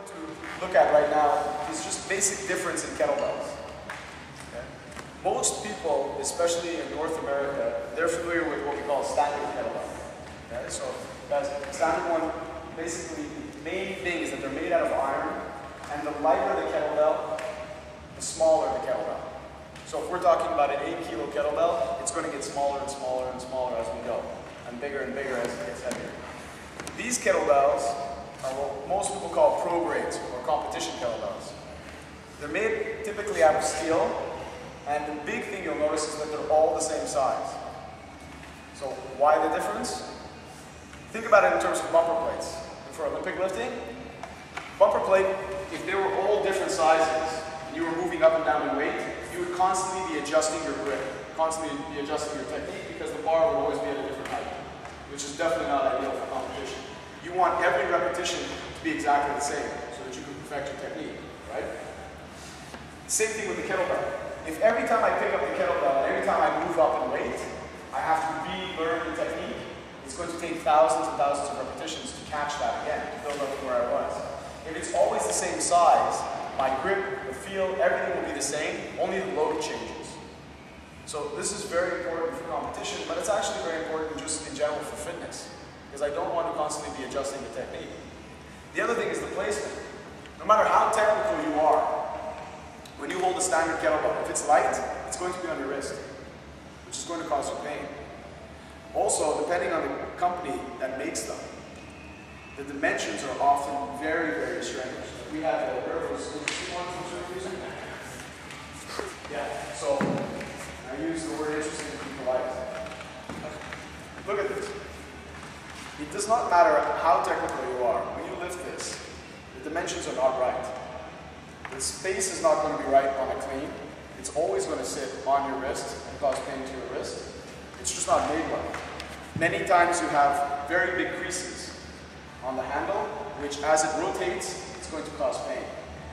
to look at right now is just basic difference in kettlebells. Okay? Most people, especially in North America, they're familiar with what we call standard kettlebell. Okay? So that's standard one. Basically, the main thing is that they're made out of iron, and the lighter the kettlebell, the smaller the kettlebell. So if we're talking about an 8-kilo kettlebell, it's going to get smaller and smaller and smaller as we go, and bigger as it gets heavier. These kettlebells are what most people call pro grades or competition kettlebells. They're made typically out of steel, and the big thing you'll notice is that they're all the same size. So why the difference? Think about it in terms of bumper plates. For Olympic lifting, bumper plate, if they were all different sizes and you were moving up and down in weight, you would constantly be adjusting your grip, constantly be adjusting your technique because the bar would always be at a different height, which is definitely not ideal for competition. You want every repetition to be exactly the same so that you can perfect your technique, right? Same thing with the kettlebell. If every time I pick up the kettlebell and every time I move up in weight, I have to relearn the technique, it's going to take thousands and thousands of repetitions to catch that again, to build up to where I was. If it's always the same size, my grip, the feel, everything will be the same, only the load changes. So this is very important for competition, but it's actually very important just in general for fitness, because I don't want to constantly be adjusting the technique. The other thing is the placement. No matter how technical you are, when you hold a standard kettlebell, if it's light, it's going to be on your wrist, which is going to cause you pain. Also, depending on the company that makes them, the dimensions are often very strange. We have a Airforce one from using. Yeah, so I use the word interesting to be polite. Look at this. It does not matter how technical you are. When you lift this, the dimensions are not right. The space is not going to be right on a clean. It's always going to sit on your wrist and cause pain to your wrist. It's just not made well. Many times you have very big creases on the handle, which as it rotates, it's going to cause pain.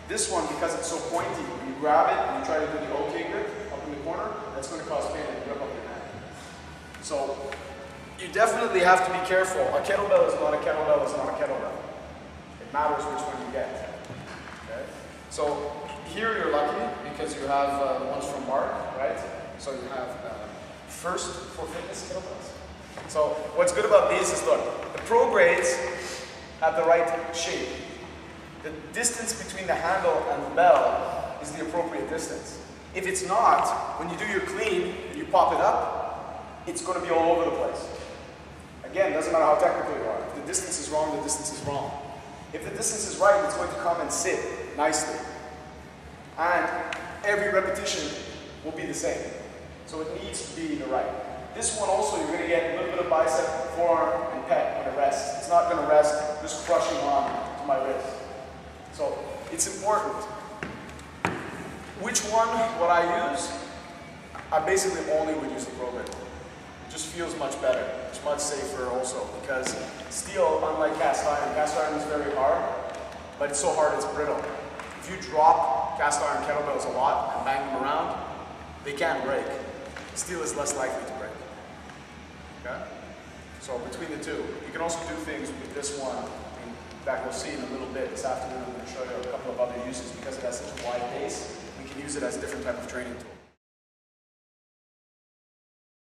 This one, because it's so pointy, when you grab it and you try to do the OK grip up in the corner, that's going to cause pain when you grip up your hand. So you definitely have to be careful. A kettlebell is not a kettlebell, it's not a kettlebell. It matters which one you get. Okay? So here you're lucky because you have the ones from Mark, right? So you have first for fitness kettlebells. So what's good about these is, look, the pro grades have the right shape. The distance between the handle and the bell is the appropriate distance. If it's not, when you do your clean and you pop it up, it's going to be all over the place. Again, doesn't matter how technical you are. If the distance is wrong, the distance is wrong. If the distance is right, it's going to come and sit nicely. And every repetition will be the same. So it needs to be the right. This one also, you're going to get a little bit of bicep, forearm, and pec when it rests. It's not going to rest just crushing on to my wrist. So it's important. Which one would I use? I basically only would use the pro grade. It just feels much better. It's much safer also because steel, unlike cast iron is very hard, but it's so hard it's brittle. If you drop cast iron kettlebells a lot and bang them around, they can break. Steel is less likely to break. Okay? So between the two, you can also do things with this one. In fact, we'll see in a little bit. This afternoon I'm going to show you a couple of other uses because it has such a wide base. We can use it as a different type of training tool.